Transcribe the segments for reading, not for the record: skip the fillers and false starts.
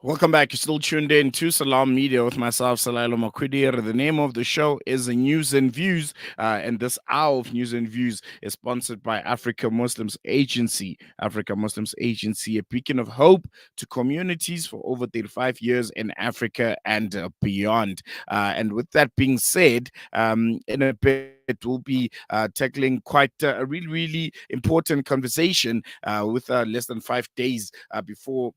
Welcome back. You're still tuned in to Salam Media with myself, Salailo Makwidir. The name of the show is News and Views, and this hour of News and Views is sponsored by Africa Muslims Agency. Africa Muslims Agency, a beacon of hope to communities for over 35 years in Africa and beyond. And with that being said, in a bit, we'll be tackling quite a really, really important conversation with less than 5 days before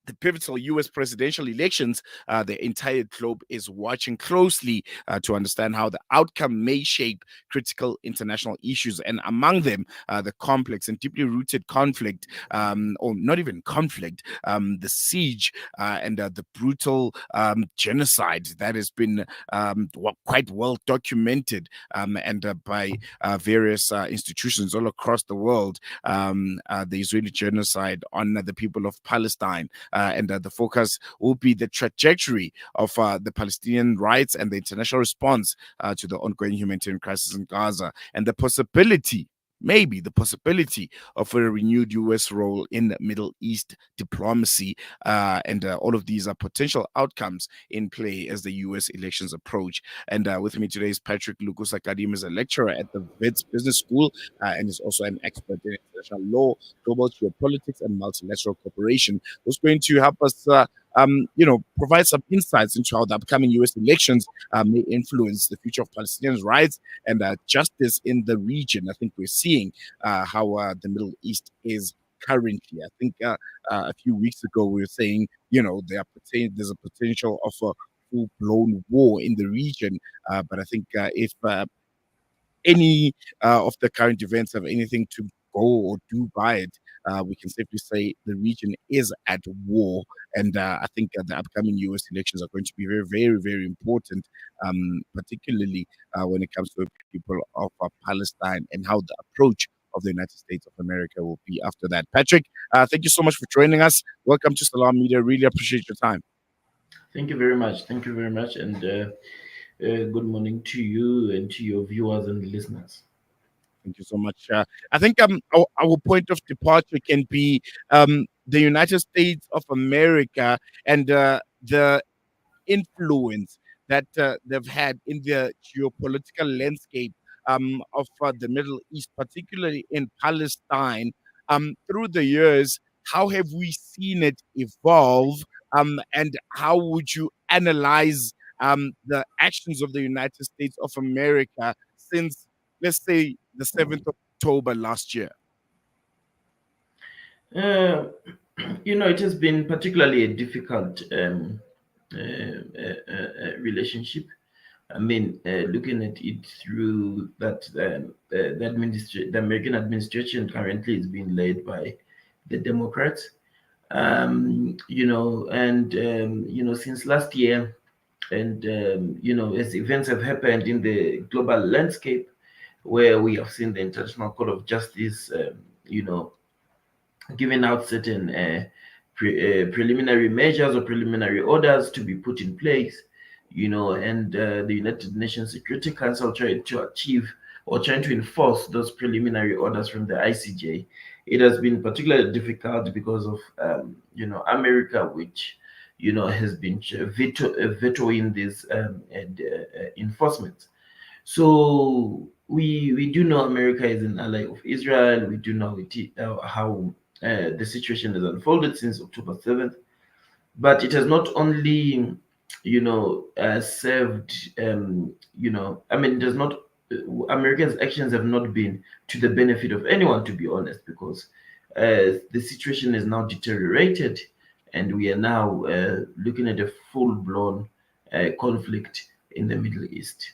the pivotal US presidential elections. The entire globe is watching closely to understand how the outcome may shape critical international issues, and among them, the complex and deeply rooted conflict, or not even conflict, the siege and the brutal genocide that has been quite well documented and by various institutions all across the world. The Israeli genocide on the people of Palestine. And the focus will be the trajectory of the Palestinian rights and the international response to the ongoing humanitarian crisis in Gaza, and the possibility, maybe the possibility, of a renewed U.S. role in Middle East diplomacy. And all of these are potential outcomes in play as the U.S. elections approach. And with me today is Patrick Lukusa Kadima, is a lecturer at the Wits Business School and is also an expert in international law, global geopolitics, and multilateral cooperation, who's going to help us. Provide some insights into how the upcoming U.S. elections may influence the future of Palestinians' rights and justice in the region. I think we're seeing how the Middle East is currently. I think a few weeks ago we were saying, there's a potential of a full-blown war in the region. But I think if any of the current events have anything to go or do by it, we can safely say the region is at war. And I think the upcoming US elections are going to be very, very, very important, particularly when it comes to the people of Palestine and how the approach of the United States of America will be after that. Patrick, thank you so much for joining us. Welcome to Salam Media. Really appreciate your time. Thank you very much. Thank you very much. And good morning to you and to your viewers and listeners. Thank you so much. I think our point of departure can be the United States of America and the influence that they've had in the geopolitical landscape of the Middle East, particularly in Palestine. Through the years, how have we seen it evolve? And how would you analyze the actions of the United States of America since, let's say, the 7th of October last year? Uh, it has been particularly a difficult relationship. I mean, looking at it through that, the American administration currently is being led by the Democrats. Since last year, and as events have happened in the global landscape, where we have seen the International Court of Justice, giving out certain preliminary measures or preliminary orders to be put in place, and the United Nations Security Council trying to achieve or trying to enforce those preliminary orders from the ICJ. It has been particularly difficult because of, America, which, has been vetoing these enforcements. So we do know America is an ally of Israel. We do know how the situation has unfolded since October 7th, but it has not only, served, it does not. Americans' actions have not been to the benefit of anyone, to be honest, because the situation is now deteriorated, and we are now looking at a full-blown conflict in the Middle East.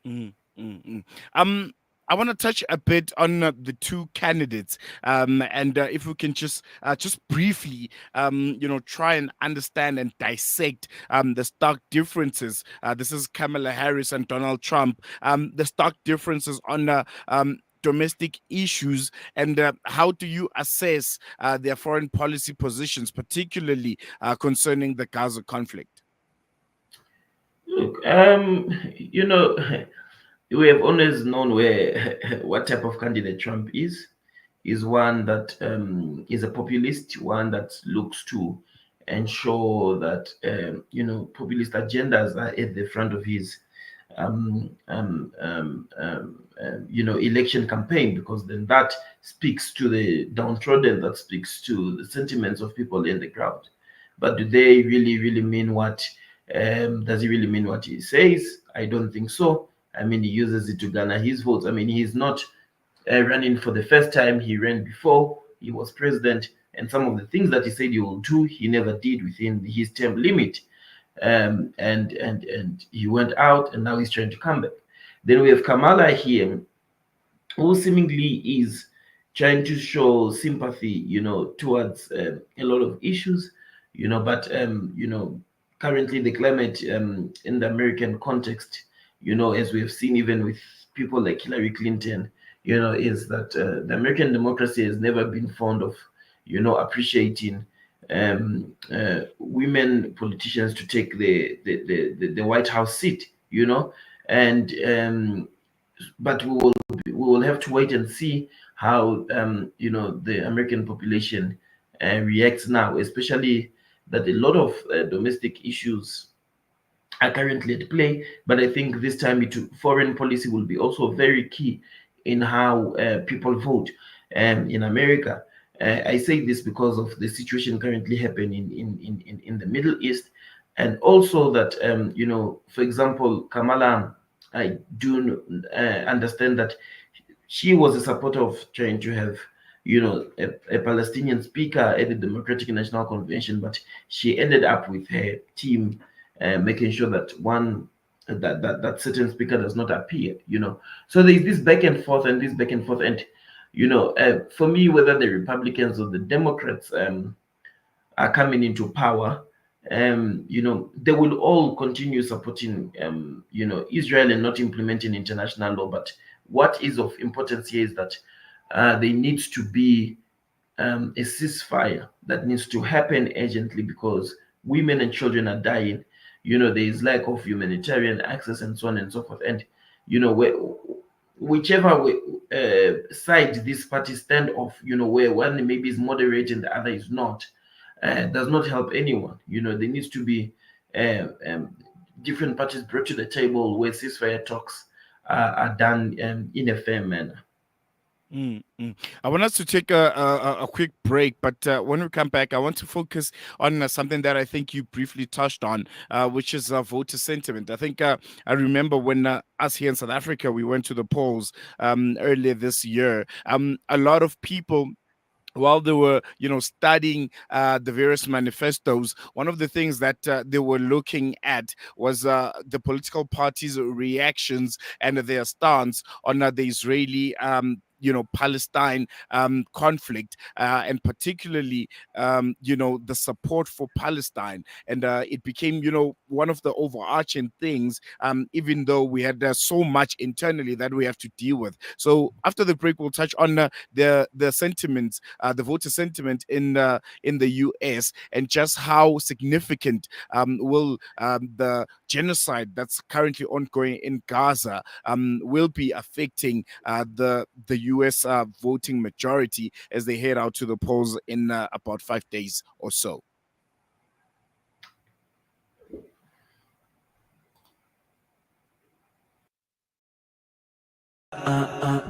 Mm, mm, mm. Um, I want to touch a bit on the two candidates, and if we can just briefly, try and understand and dissect the stark differences. This is Kamala Harris and Donald Trump. The stark differences on domestic issues, and how do you assess their foreign policy positions, particularly concerning the Gaza conflict? Look, we have always known where what type of candidate Trump is one that is a populist, one that looks to ensure that populist agendas are at the front of his election campaign, because then that speaks to the downtrodden, that speaks to the sentiments of people in the crowd. But do they really mean what? Does he really mean what he says? I don't think so. I mean, he uses it to garner his votes. I mean, he's not running for the first time. He ran before he was president, and some of the things that he said he will do, he never did within his term limit. And he went out, and now he's trying to come back. Then we have Kamala here, who seemingly is trying to show sympathy, towards a lot of issues, but currently the climate in the American context, as we have seen even with people like Hillary Clinton, is that the American democracy has never been fond of, appreciating women politicians to take the White House seat, and but we will have to wait and see how the American population reacts now, especially that a lot of domestic issues are currently at play. But I think this time foreign policy will be also very key in how people vote in America. I say this because of the situation currently happening in the Middle East, and also that for example, Kamala, I do understand that she was a supporter of trying to have a Palestinian speaker at the Democratic National Convention, but she ended up with her team making sure that that certain speaker does not appear. So there's this back and forth and this back and forth, and for me, whether the Republicans or the Democrats are coming into power, they will all continue supporting Israel and not implementing international law. But what is of importance here is that there needs to be a ceasefire that needs to happen urgently, because women and children are dying. There is lack of humanitarian access and so on and so forth. And whichever side these parties stand off, where one maybe is moderate and the other is not, does not help anyone. There needs to be different parties brought to the table where ceasefire talks are done in a fair manner. I want us to take a quick break, but when we come back, I want to focus on something that I think you briefly touched on, which is voter sentiment. I think I remember when us here in South Africa, we went to the polls earlier this year. A lot of people, while they were, studying the various manifestos, one of the things that they were looking at was the political parties' reactions and their stance on the Israeli Palestine conflict, and particularly, the support for Palestine. And it became, one of the overarching things, even though we had so much internally that we have to deal with. So after the break, we'll touch on the sentiments, the voter sentiment in the US, and just how significant will the genocide that's currently ongoing in Gaza will be affecting the US voting majority as they head out to the polls in about 5 days or so.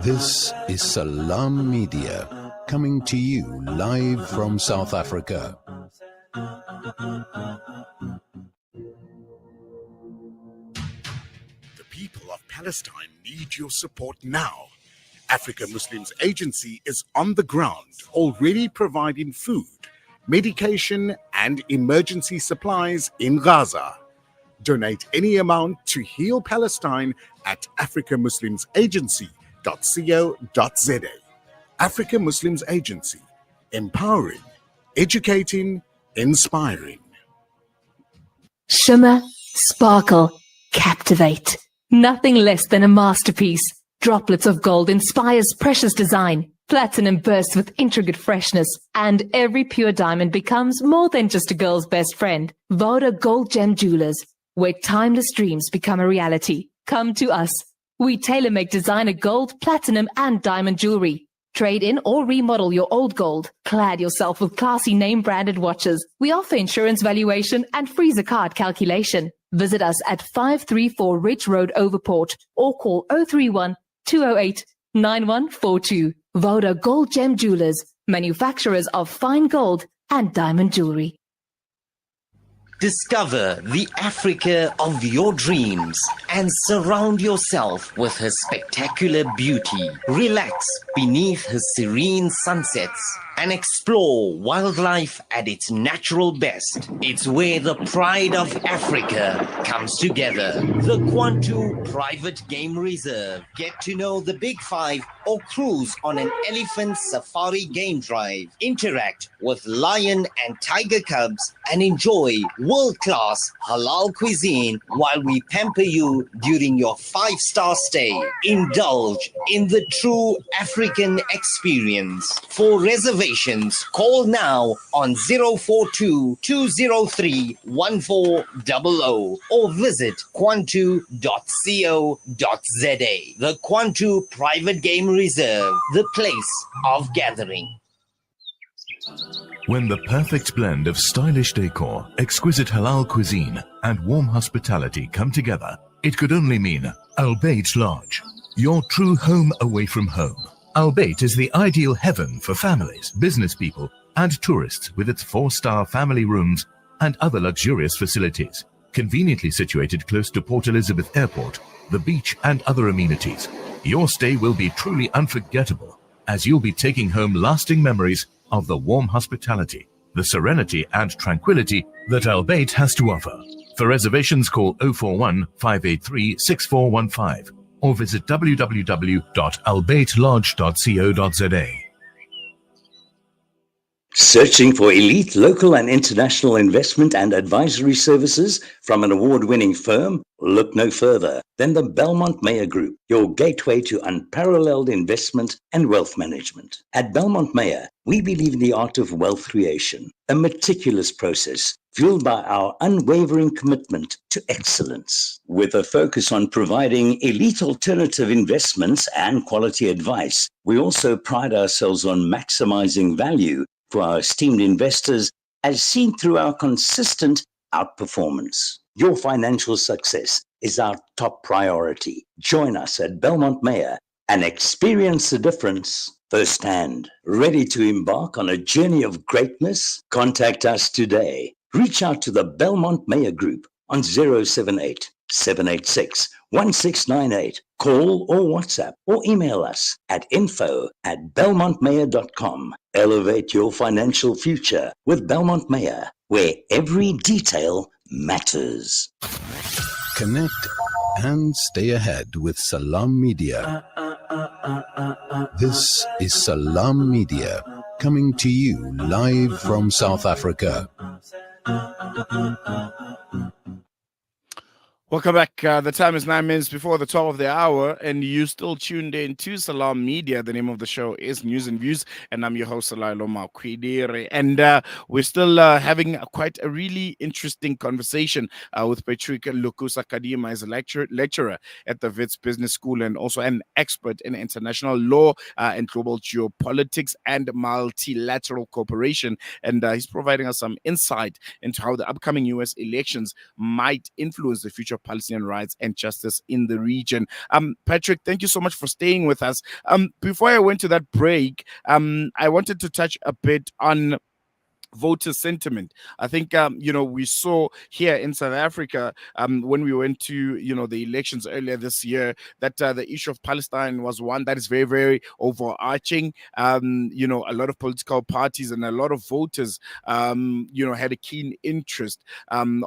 This is Salam Media, coming to you live from South Africa. The people of Palestine need your support now. Africa Muslims Agency is on the ground, already providing food, medication, and emergency supplies in Gaza. Donate any amount to Heal Palestine at africamuslimsagency.co.za. Africa Muslims Agency, empowering, educating, inspiring. Shimmer, sparkle, captivate. Nothing less than a masterpiece. Droplets of gold inspires precious design. Platinum bursts with intricate freshness, and every pure diamond becomes more than just a girl's best friend. Voda Gold Gem Jewelers, where timeless dreams become a reality. Come to us. We tailor-make designer gold, platinum, and diamond jewelry. Trade in or remodel your old gold. Clad yourself with classy name-branded watches. We offer insurance valuation and free zakat calculation. Visit us at 534 Ridge Road, Overport, or call 031 208 9142. Voda Gold Gem Jewelers, manufacturers of fine gold and diamond jewelry. Discover the Africa of your dreams and surround yourself with her spectacular beauty. Relax beneath her serene sunsets and explore wildlife at its natural best. It's where the pride of Africa comes together. The Kwantu Private Game Reserve. Get to know the Big Five or cruise on an elephant safari game drive. Interact with lion and tiger cubs and enjoy world-class halal cuisine while we pamper you during your 5-star stay. Indulge in the true African experience. For reservations, call now on 042 203 1400 or visit kwantu.co.za. The Kwantu Private Game Reserve, the place of gathering. When the perfect blend of stylish decor, exquisite halal cuisine, and warm hospitality come together, it could only mean Al Bayt Lodge, your true home away from home. Al Bayt is the ideal heaven for families, business people, and tourists with its 4-star family rooms and other luxurious facilities. Conveniently situated close to Port Elizabeth Airport, the beach, and other amenities, your stay will be truly unforgettable, as you'll be taking home lasting memories of the warm hospitality, the serenity and tranquility that Al Bayt has to offer. For reservations, call 041 583 6415 or visit www.albaytlodge.co.za. Searching for elite local and international investment and advisory services from an award-winning firm? Look no further than the Belmont Mayer Group, your gateway to unparalleled investment and wealth management. At Belmont Mayer, we believe in the art of wealth creation, a meticulous process fueled by our unwavering commitment to excellence. With a focus on providing elite alternative investments and quality advice, we also pride ourselves on maximizing value for our esteemed investors, as seen through our consistent outperformance. Your financial success is our top priority. Join us at Belmont Mayer and experience the difference firsthand. Ready to embark on a journey of greatness? Contact us today. Reach out to the Belmont Mayer Group on 078 786 1698. Call or WhatsApp or email us at info@belmontmayer.com. Elevate your financial future with Belmont Mayer, where every detail matters. Connect and stay ahead with Salam Media. This is Salam Media, coming to you live from South Africa. Welcome back. The time is 9 minutes before the top of the hour, and you still tuned in to Salam Media. The name of the show is News and Views, and I'm your host, Salailo Makwidire. And we're still having quite a really interesting conversation with Patrick Lukusa Kadima. He's a lecturer at the Wits Business School and also an expert in international law and global geopolitics and multilateral cooperation. And he's providing us some insight into how the upcoming U.S. elections might influence the future of Palestinian rights and justice in the region. Patrick, thank you so much for staying with us. Before I went to that break, I wanted to touch a bit on voter sentiment. I think, we saw here in South Africa when we went to, the elections earlier this year, that the issue of Palestine was one that is very, very overarching. A lot of political parties and a lot of voters, had a keen interest on,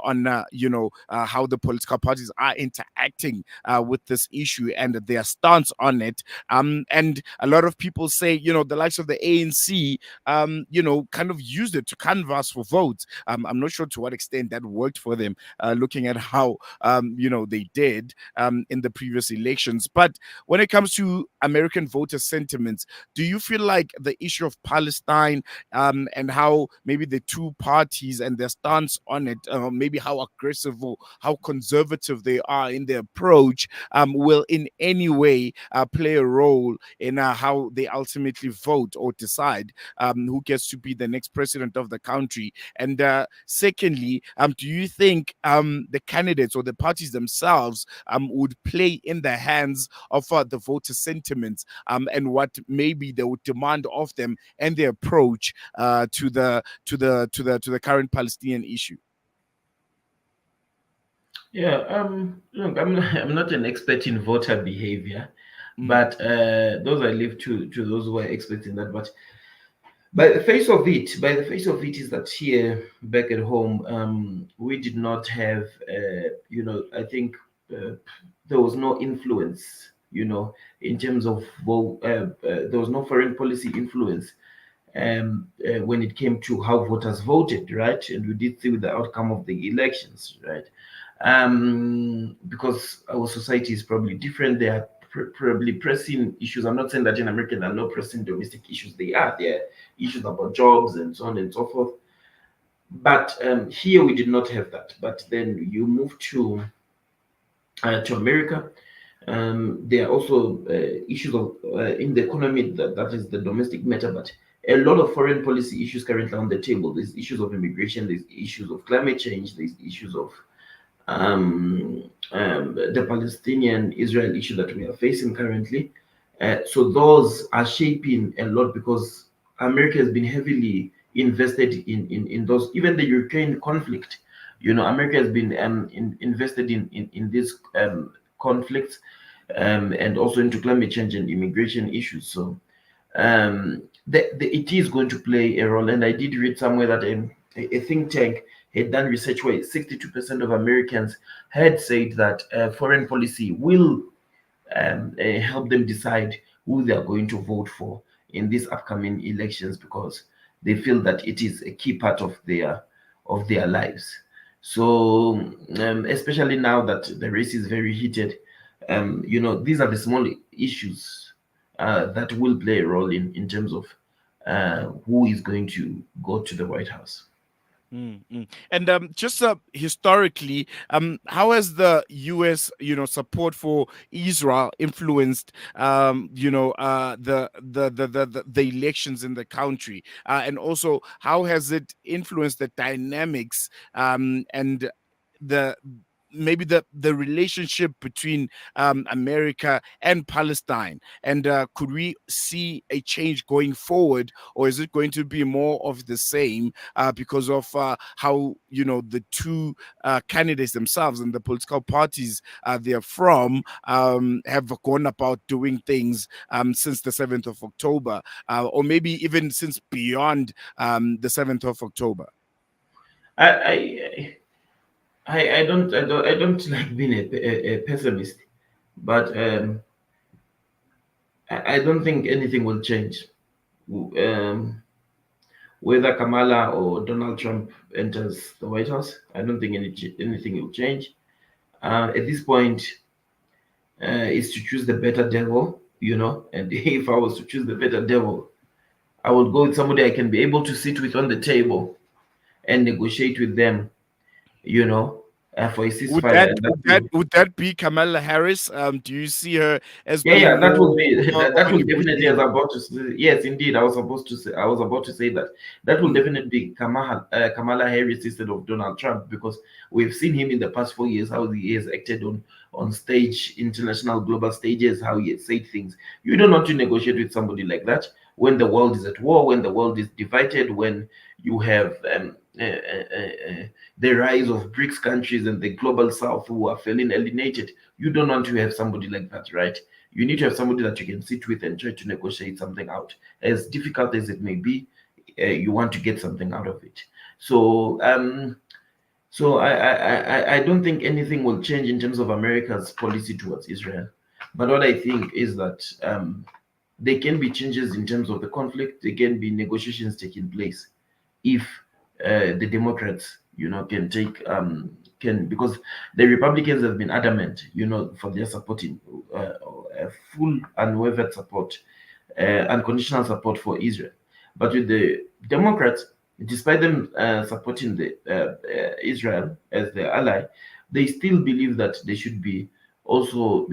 how the political parties are interacting with this issue and their stance on it. And a lot of people say, the likes of the ANC, kind of used it to to canvass for votes. I'm not sure to what extent that worked for them, looking at how they did in the previous elections. But when it comes to American voter sentiments, do you feel like the issue of Palestine and how maybe the two parties and their stance on it, maybe how aggressive or how conservative they are in their approach, will in any way play a role in how they ultimately vote or decide who gets to be the next president of the country? And secondly, do you think the candidates or the parties themselves would play in the hands of the voter sentiments and what maybe they would demand of them and their approach to the current Palestinian issue? Yeah, look, I'm not an expert in voter behavior, but those I leave to those who are experts in that. But by the face of it, is that here back at home, we did not have, I think there was no influence, in terms of there was no foreign policy influence when it came to how voters voted, right? And we did see with the outcome of the elections, right? Because our society is probably different. There are probably pressing issues. I'm not saying that in America there are no pressing domestic issues. There are issues about jobs and so on and so forth. But here we did not have that. But then you move to America. There are also issues of in the economy that is the domestic matter, but a lot of foreign policy issues currently on the table. There's issues of immigration, there's issues of climate change, there's issues of the Palestinian-Israel issue that we are facing currently. So those are shaping a lot because America has been heavily invested in those. Even the Ukraine conflict, America has been invested in these conflicts and also into climate change and immigration issues. So it is going to play a role. And I did read somewhere that a think tank had done research where 62% of Americans had said that foreign policy will help them decide who they are going to vote for in these upcoming elections because they feel that it is a key part of their lives. So especially now that the race is very heated, these are the small issues that will play a role in terms of who is going to go to the White House. And just historically, how has the U.S. support for Israel influenced the elections in the country, and also how has it influenced the dynamics and maybe the relationship between America and Palestine? And could we see a change going forward, or is it going to be more of the same because of how the two candidates themselves and the political parties they are from have gone about doing things since the 7th of October, or maybe even since beyond the 7th of October? I don't like being a pessimist, but I don't think anything will change. Whether Kamala or Donald Trump enters the White House, I don't think anything will change. At this point, is to choose the better devil, And if I was to choose the better devil, I would go with somebody I can be able to sit with on the table and negotiate with them, for a ceasefire. Would that be Kamala Harris? Do you see her as Yeah, that more, would be that will definitely. pushing? As about to say, yes, indeed, I was about to say that will definitely be Kamala Harris instead of Donald Trump, because we've seen him in the past 4 years how he has acted on stage, international, global stages, how he has said things. You don't want to negotiate with somebody like that when the world is at war, when the world is divided, when you have the rise of BRICS countries and the global south who are feeling alienated. You don't want to have somebody like that, right? You need to have somebody that you can sit with and try to negotiate something out. As difficult as it may be, you want to get something out of it. So I don't think anything will change in terms of America's policy towards Israel. But what I think is that there can be changes in terms of the conflict. There can be negotiations taking place if the Democrats, can take because the Republicans have been adamant, for their supporting full unwavered support, unconditional support for Israel. But with the Democrats, despite them supporting Israel as their ally, they still believe that they should be also,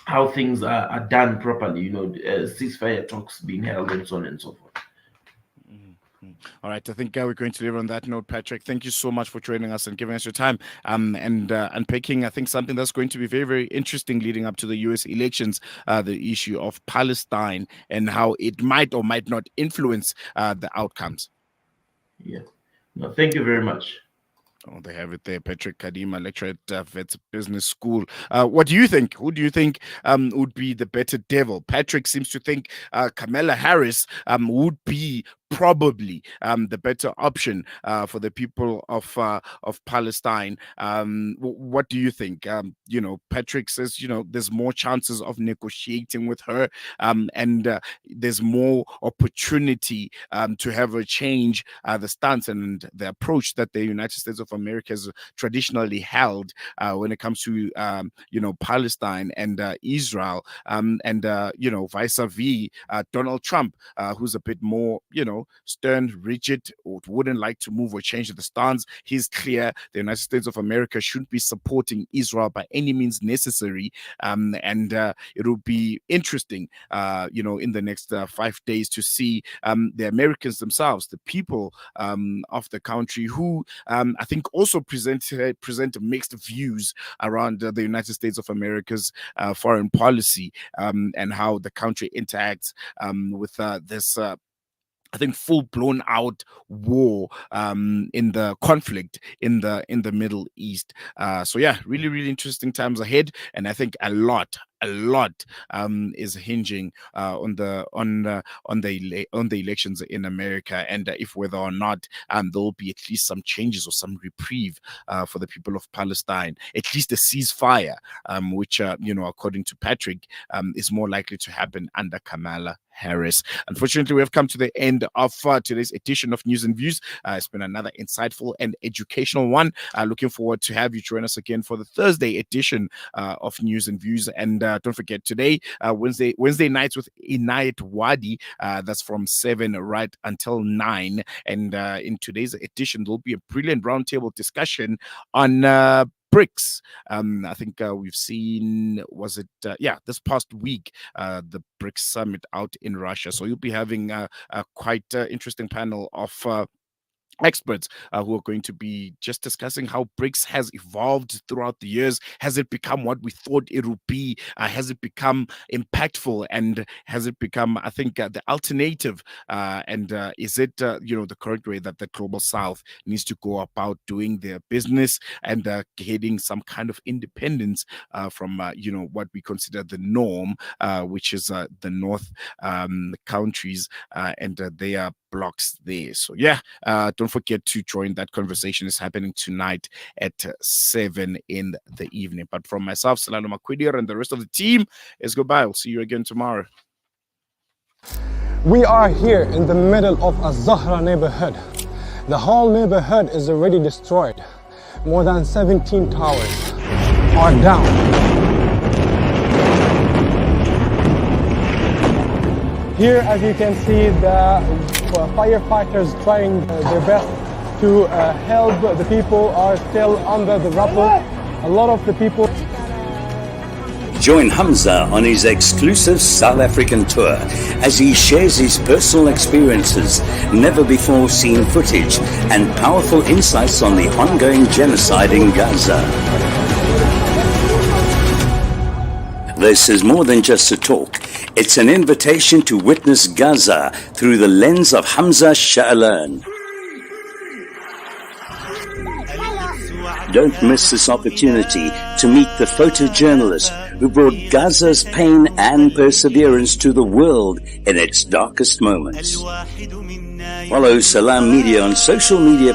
how things are done properly, ceasefire talks being held and so on and so forth. All right, I think we're going to leave on that note. Patrick, thank you so much for joining us and giving us your time and unpacking, I think, something that's going to be very, very interesting leading up to the U.S. elections, the issue of Palestine and how it might or might not influence the outcomes. Yeah. No, thank you very much. Oh, they have it there. Patrick Kadima, lecturer at Wits Business School. What do you think? Who do you think would be the better devil? Patrick seems to think Kamala Harris would be probably the better option for the people of Palestine. What do you think? Patrick says, there's more chances of negotiating with her, and there's more opportunity to have her change the stance and the approach that the United States of America has traditionally held when it comes to Palestine and Israel, and vis-a-vis Donald Trump, who's a bit more stern, rigid, or wouldn't like to move or change the stance. He's clear the United States of America should be supporting Israel by any means necessary, and it will be interesting in the next 5 days to see the Americans themselves, the people of the country, who I think also present mixed views around the United States of America's foreign policy, and how the country interacts with this I think full-blown out war in the conflict in the Middle East. So yeah, really, really interesting times ahead, and I think a lot is hinging on the elections in America, and if whether or not there will be at least some changes or some reprieve for the people of Palestine, at least a ceasefire, which according to Patrick, is more likely to happen under Kamala Harris. Unfortunately, we have come to the end of today's edition of News and Views. It's been another insightful and educational one. Looking forward to have you join us again for the Thursday edition of News and Views. And don't forget, today, Wednesday nights with Inayat Wadi. That's from 7 right until 9. And in today's edition, there'll be a brilliant roundtable discussion on BRICS. I think we've seen, this past week, the BRICS summit out in Russia. So you'll be having a quite interesting panel of experts who are going to be just discussing how BRICS has evolved throughout the years. Has it become what we thought it would be? Has it become impactful? And has it become, I think, the alternative? And is it, the correct way that the Global South needs to go about doing their business and getting some kind of independence from, what we consider the norm, which is the North countries and their blocks there. So yeah, don't forget to join that conversation. It's happening tonight at 7 in the evening. But from myself, Salalo Makwidir, and the rest of the team, is goodbye. I'll see you again tomorrow. We are here in the middle of a Zahra neighborhood. The whole neighborhood is already destroyed. More than 17 towers are down. Here, as you can see, the firefighters trying their best to help. The people are still under the rubble. A lot of the people. Join Hamza on his exclusive South African tour as he shares his personal experiences, never before seen footage, and powerful insights on the ongoing genocide in Gaza. This is more than just a talk. It's an invitation to witness Gaza through the lens of Hamza Sha'alan. Don't miss this opportunity to meet the photojournalist who brought Gaza's pain and perseverance to the world in its darkest moments. Follow Salam Media on social media pages.